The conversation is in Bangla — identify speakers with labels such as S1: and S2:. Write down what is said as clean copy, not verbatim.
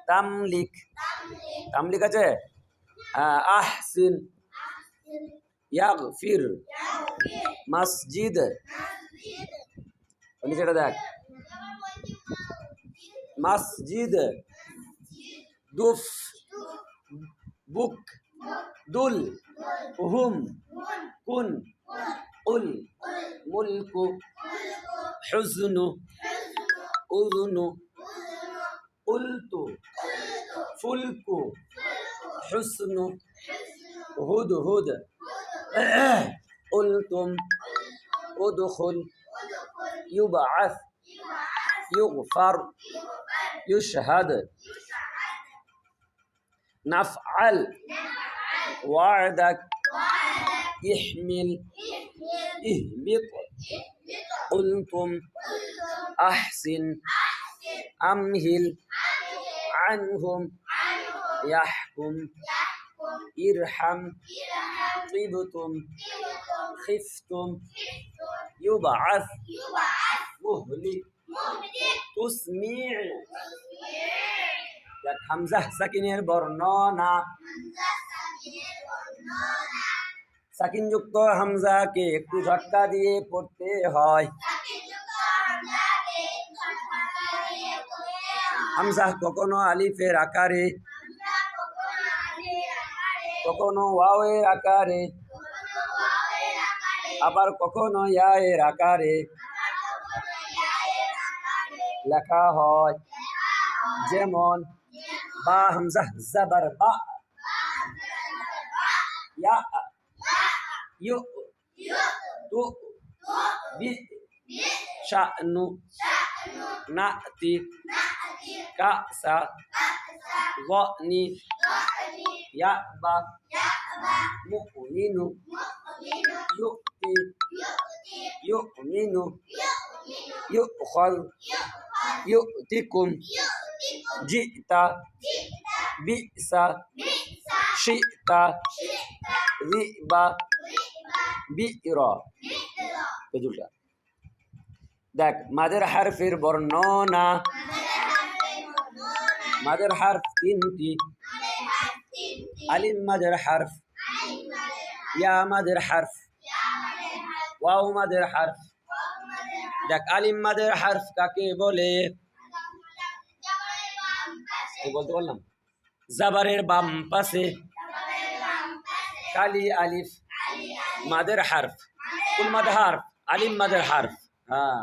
S1: তামলিক, তামলিক আছে। আহসিন, ইয়াগফির, মসজিদ, নিচেটা দেখ, মসজিদ, দুফ, বুক, দুল, হুম, কুন, উল, মুলকু, হুজনু, উযনু, উলতু, ফুলকু, হুসনু, হুদহুদ, উলতুম, উদখুল, ইউবআস, ইউগফার, ইউশহাদ, নাফআল, ওয়া'দাক, ইহমিল, ইহবিত, কুলতুম, আহসিন, আমহিল, আনহুম, ইয়াহকুম, ইরহাম, তিবতুম, খিফতুম, ইউবআস, মুহলিক, তুসমি'। দেখ হামজা সাকিনের বর্ণনা। সাকিনযুক্ত হামজাকে একটু ঝটকা দিয়ে পড়তে হয়। হামজা কখনো আলিফের আকারে, কখনো ওয়াওয়ের আকারে, আবার কখনো ইয়ায়ের আকারে লেখা হয়। যেমন বা হামজা জাবার বা, ইয়া, ইউ, তু, বি, শা'নু, না'তি, কাসা, যনি, ইয়াবা, মুমিনু, ইউতি, ইউমিনু, ইউখাল, ইউতিকুম, জিতা, বিসা, শিতা, রিবা, বিরা। পেজুলটা দেখ মাদের হারফের বর্ণনা। মাদের হারফ তিনটি। আলিম মাদের হারফ, ইয়া মাদের হারফ, ওয়াও মাদের হারফ। দেখ আলিম মাদের হারফ কাকে বলে? বলতে বললাম জাবারের বাম পাশে কালি আলিফ মাদের হারফ। কোন মাদের হারফ? আলিম মাদের হারফ। হ্যাঁ।